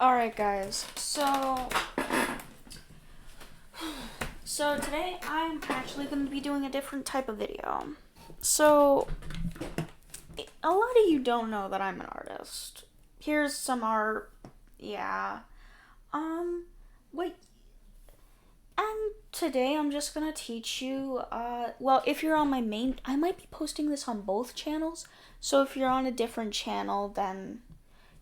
Alright, guys. So today I'm actually going to be doing a different type of video. So, a lot of you don't know that I'm an artist. Here's some art. Yeah. Wait. And today I'm just going to teach you, well, if you're on my main, I might be posting this on both channels. So if you're on a different channel, then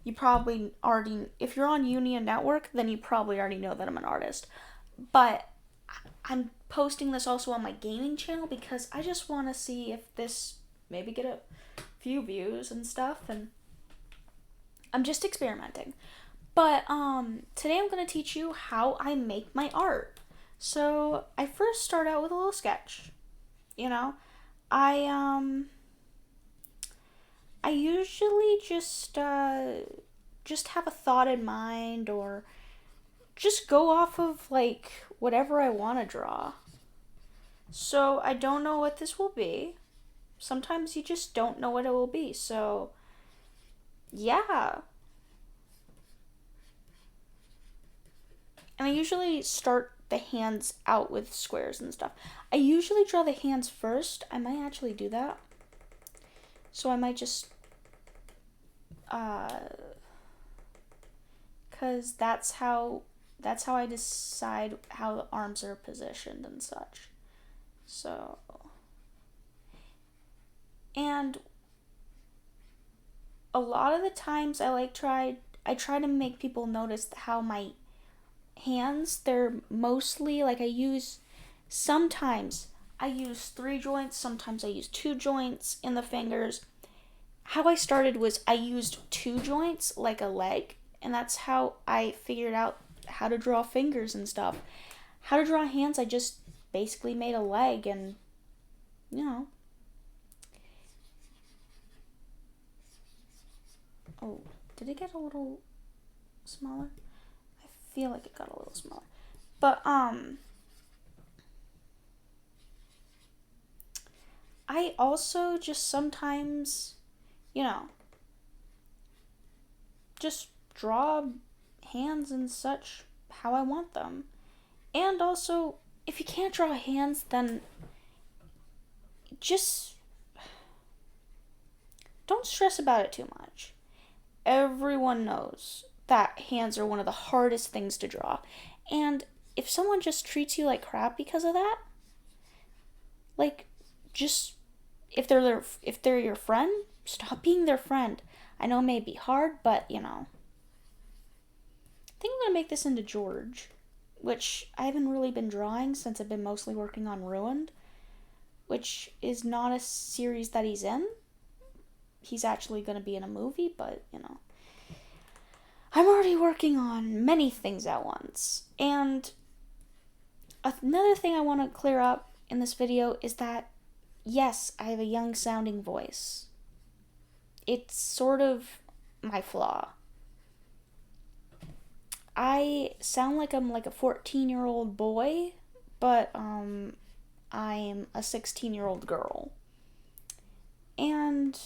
you probably already, if you're on Union Network, then you probably already know that I'm an artist. But I'm posting this also on my gaming channel because I just want to see if this maybe get a few views and stuff, and I'm just experimenting. But today I'm going to teach you how I make my art. So, I first start out with a little sketch. You know, I usually just have a thought in mind, or just go off of like whatever I want to draw. So I don't know what this will be. Sometimes you just don't know what it will be. So yeah. And I usually start the hands out with squares and stuff. I usually draw the hands first. I might actually do that. So I might just cuz that's how I decide how the arms are positioned and such. So, and a lot of the times I try to make people notice how my hands, they're mostly like sometimes I use 3 joints, sometimes I use 2 joints in the fingers. How I started was I used 2 joints like a leg, and that's how I figured out how to draw fingers and stuff. How to draw hands, I just basically made a leg, and you know. Oh, did it get a little smaller? I feel like it got a little smaller. But I also just sometimes, you know, just draw hands and such how I want them. And also, if you can't draw hands, then just don't stress about it too much. Everyone knows that hands are one of the hardest things to draw. And if someone just treats you like crap because of that, like, just if they're your friend, stop being their friend. I know it may be hard, but I think I'm gonna make this into George, which I haven't really been drawing since I've been mostly working on Ruined, which is not a series that he's in. He's actually gonna be in a movie, but I'm already working on many things at once. And another thing I want to clear up in this video is that, yes, I have a young sounding voice. It's sort of my flaw. I sound like I'm like a 14-year-old boy, but I'm a 16-year-old girl. And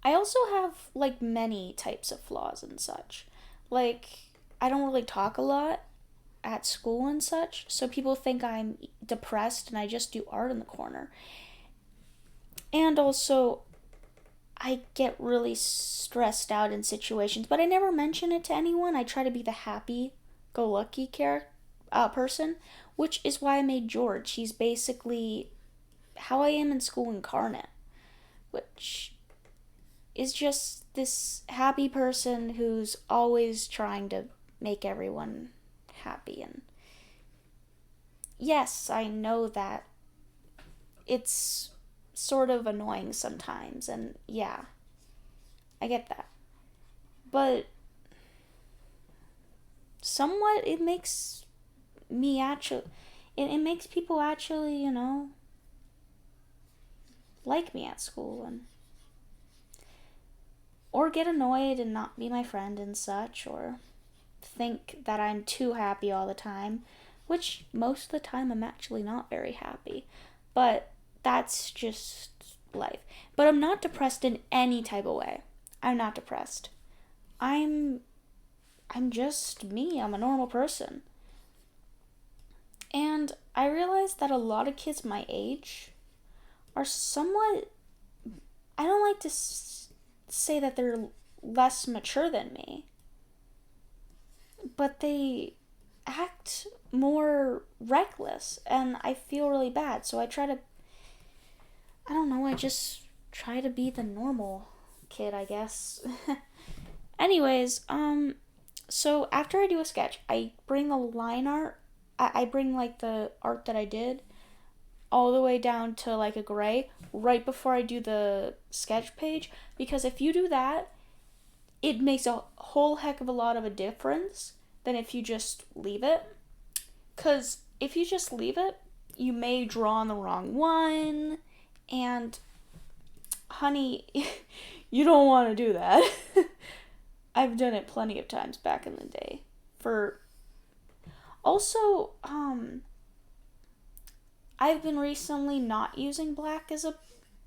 I also have like many types of flaws and such. Like, I don't really talk a lot at school and such, so people think I'm depressed and I just do art in the corner. And also, I get really stressed out in situations, but I never mention it to anyone. I try to be the happy go lucky person, which is why I made George. He's basically how I am in school incarnate, which is just this happy person who's always trying to make everyone happy. And yes, I know that it's sort of annoying sometimes, and yeah, I get that. But somewhat it makes me actually, it makes people actually, like me at school, and or get annoyed and not be my friend and such, or think that I'm too happy all the time, which most of the time I'm actually not very happy. But that's just life. But I'm not depressed in any type of way. I'm not depressed. I'm just me. I'm a normal person. And I realized that a lot of kids my age are somewhat, I don't like to say that they're less mature than me, but they act more reckless, and I feel really bad. So I don't know, I just try to be the normal kid, I guess. Anyways, so after I do a sketch, I bring the line art, I bring like the art that I did all the way down to like a gray right before I do the sketch page, because if you do that, it makes a whole heck of a lot of a difference than if you just leave it. Because if you just leave it, you may draw on the wrong one, and honey, you don't want to do that. I've done it plenty of times back in the day. Also, I've been recently not using black as a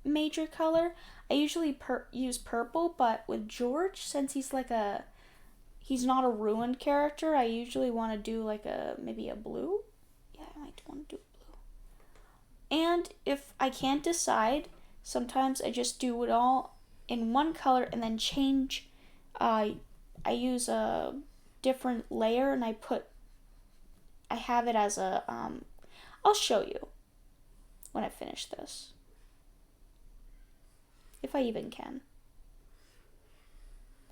major color. I usually use purple, but with George, since he's not a ruined character, I usually want to do like maybe a blue. Yeah, I might want to do blue. And if I can't decide, sometimes I just do it all in one color and then change. I use a different layer, and I have it as I'll show you when I finish this. If I even can.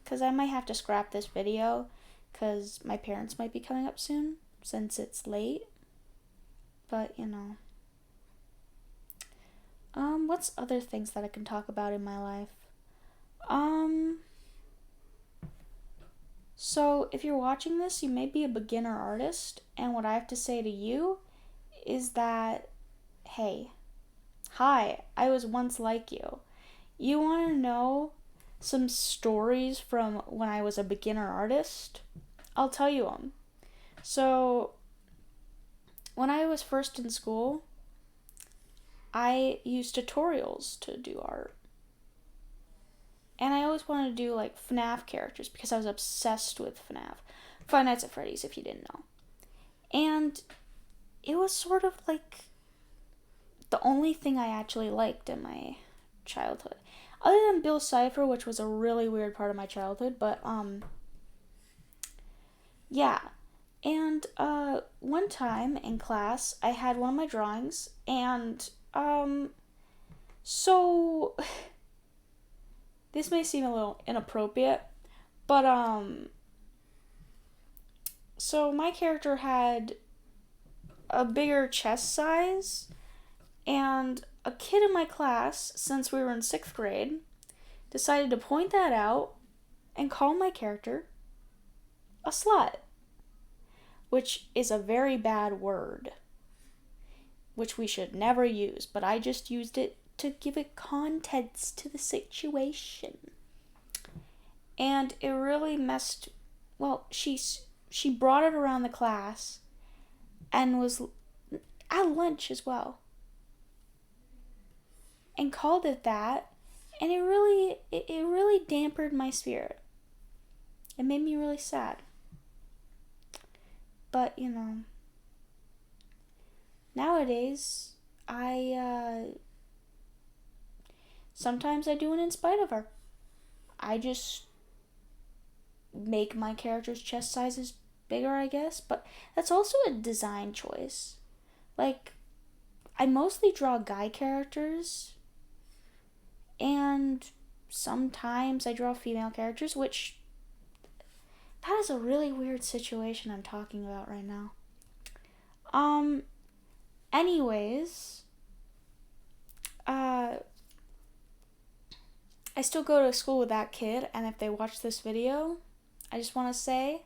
Because I might have to scrap this video because my parents might be coming up soon since it's late. But, what's other things that I can talk about in my life? So if you're watching this, you may be a beginner artist, and what I have to say to you is that, hey, hi, I was once like you. You want to know some stories from when I was a beginner artist? I'll tell you them. So, when I was first in school, I used tutorials to do art. And I always wanted to do like FNAF characters because I was obsessed with FNAF. Five Nights at Freddy's, if you didn't know. And it was sort of like the only thing I actually liked in my childhood. Other than Bill Cipher, which was a really weird part of my childhood, but yeah. And one time in class, I had one of my drawings, and so this may seem a little inappropriate, but so my character had a bigger chest size, and a kid in my class, since we were in 6th grade, decided to point that out and call my character a slut, which is a very bad word, which we should never use, but I just used it to give it context to the situation. And it really she brought it around the class and was at lunch as well, and called it that, and it really dampened my spirit. It made me really sad. But, nowadays, sometimes I do it in spite of her. I just make my character's chest sizes bigger, I guess, but that's also a design choice. Like, I mostly draw guy characters, and sometimes I draw female characters, which that is a really weird situation I'm talking about right now. Anyways, I still go to school with that kid, and if they watch this video, I just want to say,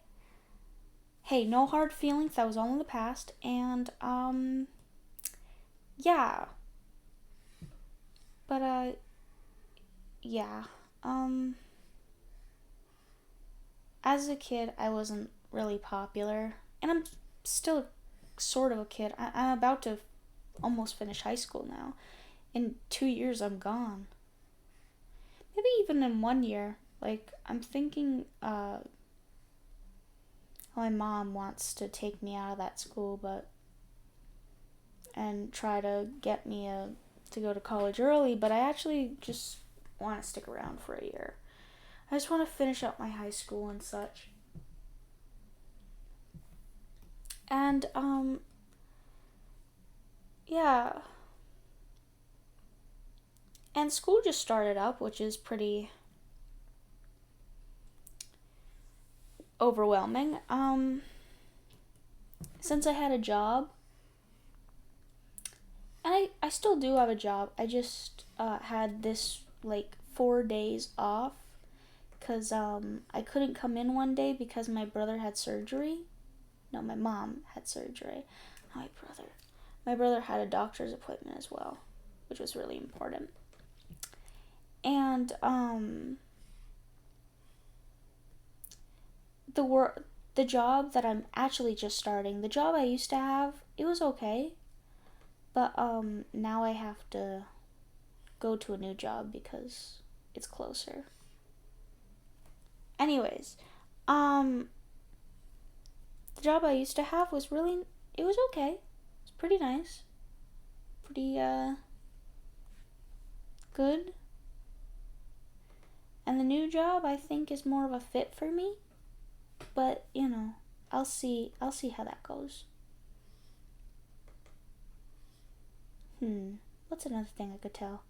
hey, no hard feelings, that was all in the past, and, yeah. But, yeah, as a kid, I wasn't really popular, and I'm still sort of a kid. I'm about to almost finish high school now. In 2 years, I'm gone. Maybe even in 1 year. Like, I'm thinking, my mom wants to take me out of that school, and try to get me to go to college early, but I actually just want to stick around for a year. I just want to finish up my high school and such. And, yeah. And school just started up, which is pretty overwhelming. Since I had a job, and I still do have a job, I just had this like 4 days off because I couldn't come in one day because my brother had surgery. No, my mom had surgery. Not my brother. My brother had a doctor's appointment as well, which was really important. And the job that I'm actually just starting, the job I used to have, it was okay. But now I have to go to a new job because it's closer. Anyways, the job I used to have was it was okay. It's pretty nice. Pretty good. And the new job I think is more of a fit for me. But, I'll see how that goes. What's another thing I could tell?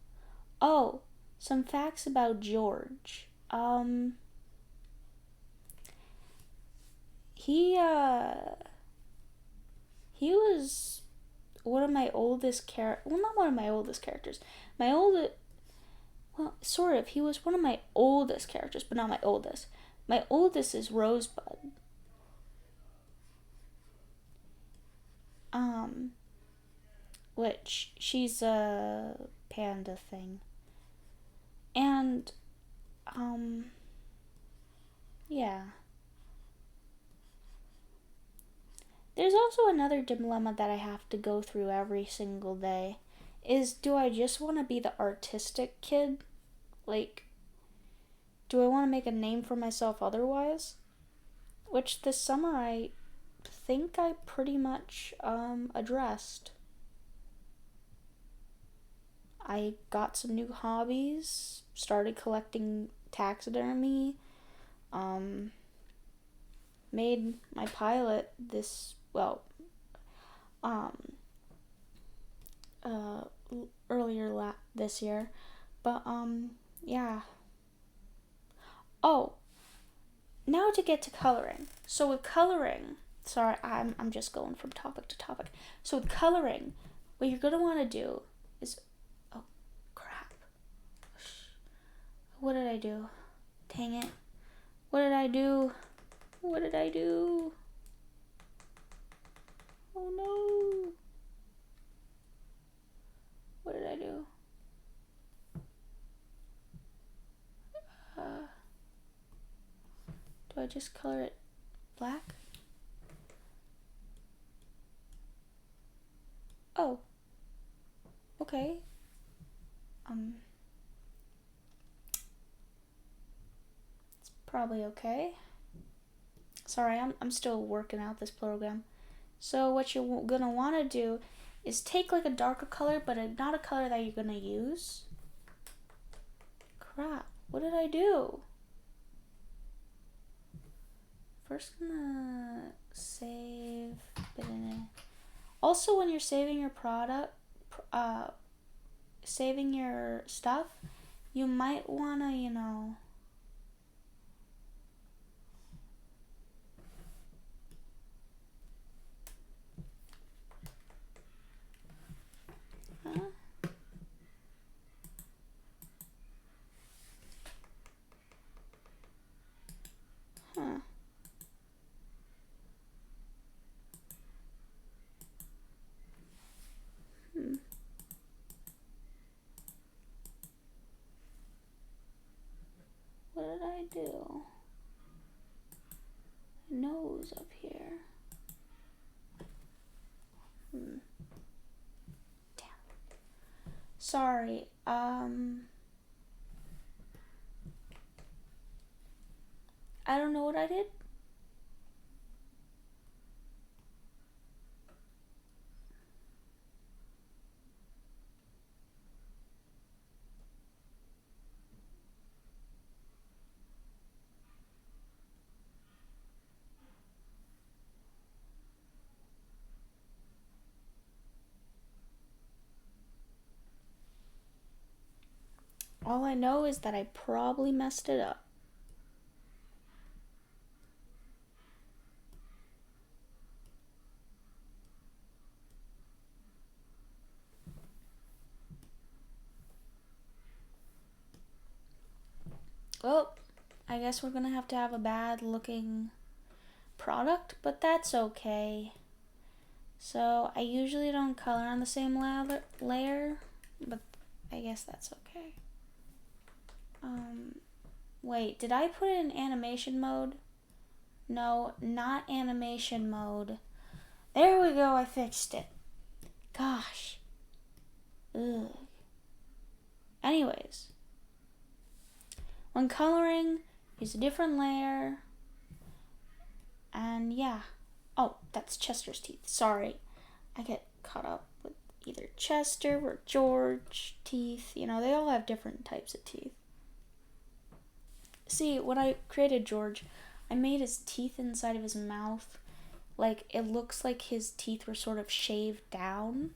Oh, some facts about George. He was one of my oldest well, not one of my oldest characters. Well, sort of. He was one of my oldest characters, but not my oldest. My oldest is Rosebud. Which she's a panda thing. And yeah. There's also another dilemma that I have to go through every single day. Do I just want to be the artistic kid? Like, do I want to make a name for myself otherwise? Which this summer I think I pretty much addressed. I got some new hobbies, started collecting taxidermy, made my pilot earlier this year, but yeah. Oh, now to get to coloring. So with coloring, sorry, I'm just going from topic to topic. So with coloring, what you're gonna want to do is, oh crap, what did I do? Dang it, what did I do? What did I do? Oh no, what did I do? Do I just color it black? Oh, okay. It's probably okay. Sorry, I'm still working out this program. So what you're gonna want to do is take like a darker color, but not a color that you're gonna use. Crap, what did I do? First gonna save it in it. Also, when you're saving your saving your stuff, you might wanna, huh? Huh. What did I do? Nose up here. Damn. Sorry. I don't know what I did. All I know is that I probably messed it up. Well, I guess we're gonna have to have a bad looking product, but that's okay. So I usually don't color on the same layer, but I guess that's okay. Wait, did I put it in animation mode? No, not animation mode. There we go, I fixed it. Gosh. Ugh. Anyways, when coloring, use a different layer. And yeah. Oh, that's Chester's teeth. Sorry. I get caught up with either Chester or George teeth. You know, they all have different types of teeth. See, when I created George, I made his teeth inside of his mouth. Like, it looks like his teeth were sort of shaved down.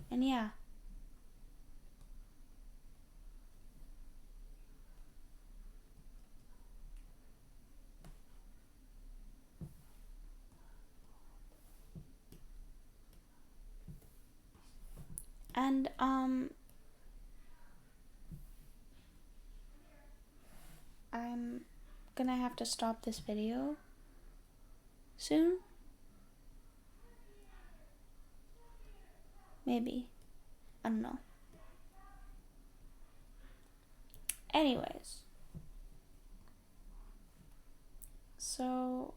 And yeah. And, I'm gonna have to stop this video soon. Maybe. I don't know. Anyways. So,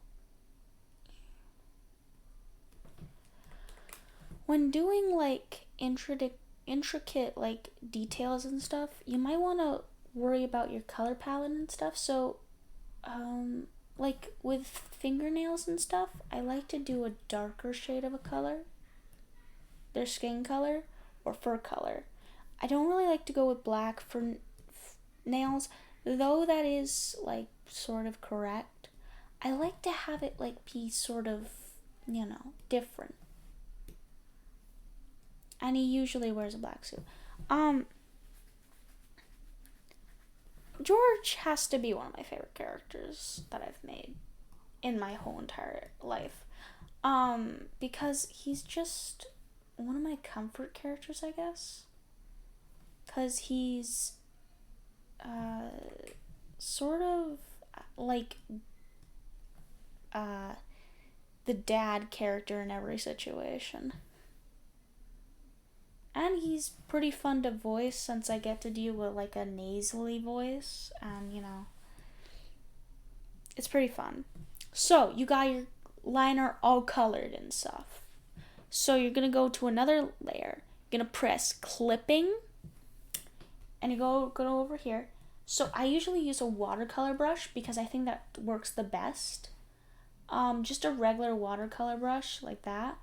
when doing like intricate like details and stuff, you might want to worry about your color palette and stuff. So, like with fingernails and stuff, I like to do a darker shade of a color, their skin color or fur color. I don't really like to go with black for nails, though that is like sort of correct. I like to have it like be sort of, you know, different. And he usually wears a black suit. George has to be one of my favorite characters that I've made in my whole entire life. Because he's just one of my comfort characters, I guess. Because he's sort of like the dad character in every situation. And he's pretty fun to voice since I get to deal with like a nasally voice, and you know, it's pretty fun. So you got your liner all colored and stuff. So you're gonna go to another layer. You're gonna press clipping, and you go over here. So I usually use a watercolor brush because I think that works the best. Just a regular watercolor brush like that.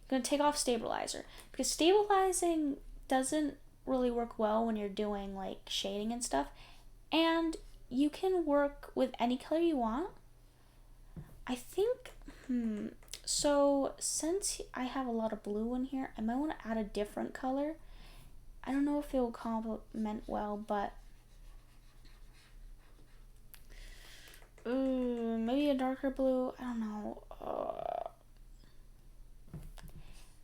You're gonna take off stabilizer because stabilizing doesn't really work well when you're doing like shading and stuff. And you can work with any color you want. I think, so since I have a lot of blue in here, I might want to add a different color. I don't know if it will complement well, but maybe a darker blue. I don't know.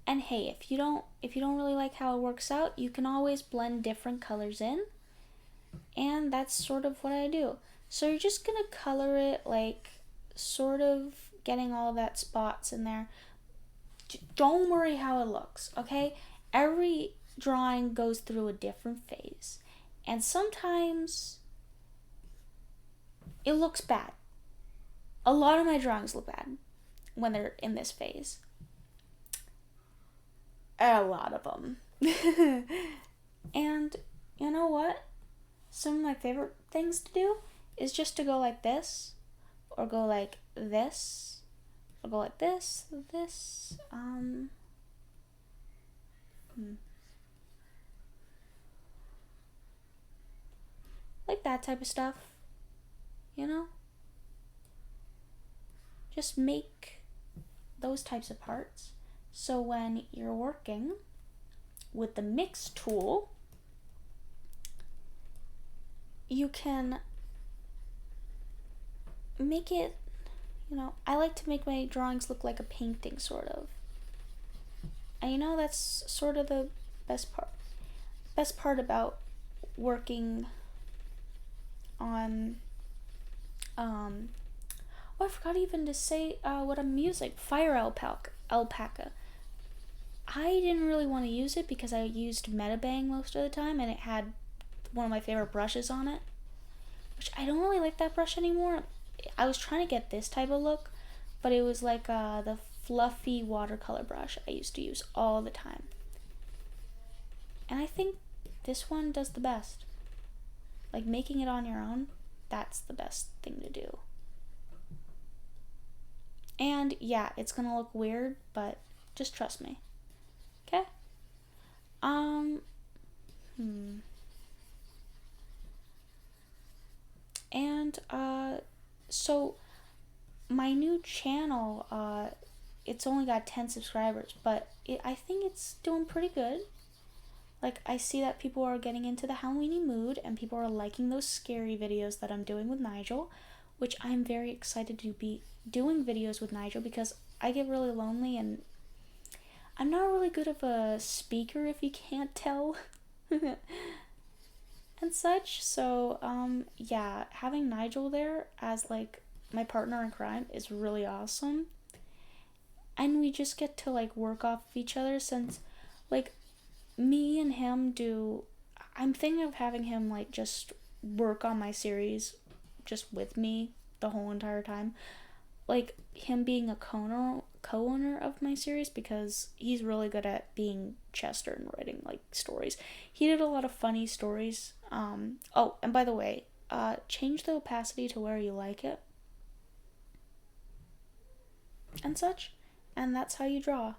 And hey, if you don't really like how it works out, you can always blend different colors in. And that's sort of what I do. So you're just gonna color it like sort of getting all of that spots in there. Don't worry how it looks, okay? Every drawing goes through a different phase. And sometimes it looks bad. A lot of my drawings look bad when they're in this phase. A lot of them. And you know what? some of my favorite things to do is just to go like this, or go like this, or go like this, like that type of stuff, you know? Just make those types of parts so when you're working with the mix tool, you can make it, I like to make my drawings look like a painting, sort of. And that's sort of the best part about working on, I forgot even to say what I'm using. Fire alpaca. I didn't really want to use it because I used Metabang most of the time, and it had one of my favorite brushes on it, which I don't really like that brush anymore. I was trying to get this type of look, but it was like the fluffy watercolor brush I used to use all the time. And I think this one does the best. Like, making it on your own, that's the best thing to do. And yeah, it's gonna look weird, but just trust me. Okay? And so my new channel, it's only got 10 subscribers, but I think it's doing pretty good. Like, I see that people are getting into the Halloweeny mood, and people are liking those scary videos that I'm doing with Nigel, which I'm very excited to be doing videos with Nigel because I get really lonely, and I'm not really good of a speaker, if you can't tell, and such. So, yeah, having Nigel there as, like, my partner in crime is really awesome. And we just get to, like, work off of each other, since, like, me and him I'm thinking of having him, like, just work on my series just with me the whole entire time. Like, him being a co-owner of my series, because he's really good at being Chester and writing, like, stories. He did a lot of funny stories. Oh, and by the way, change the opacity to where you like it and such, and that's how you draw.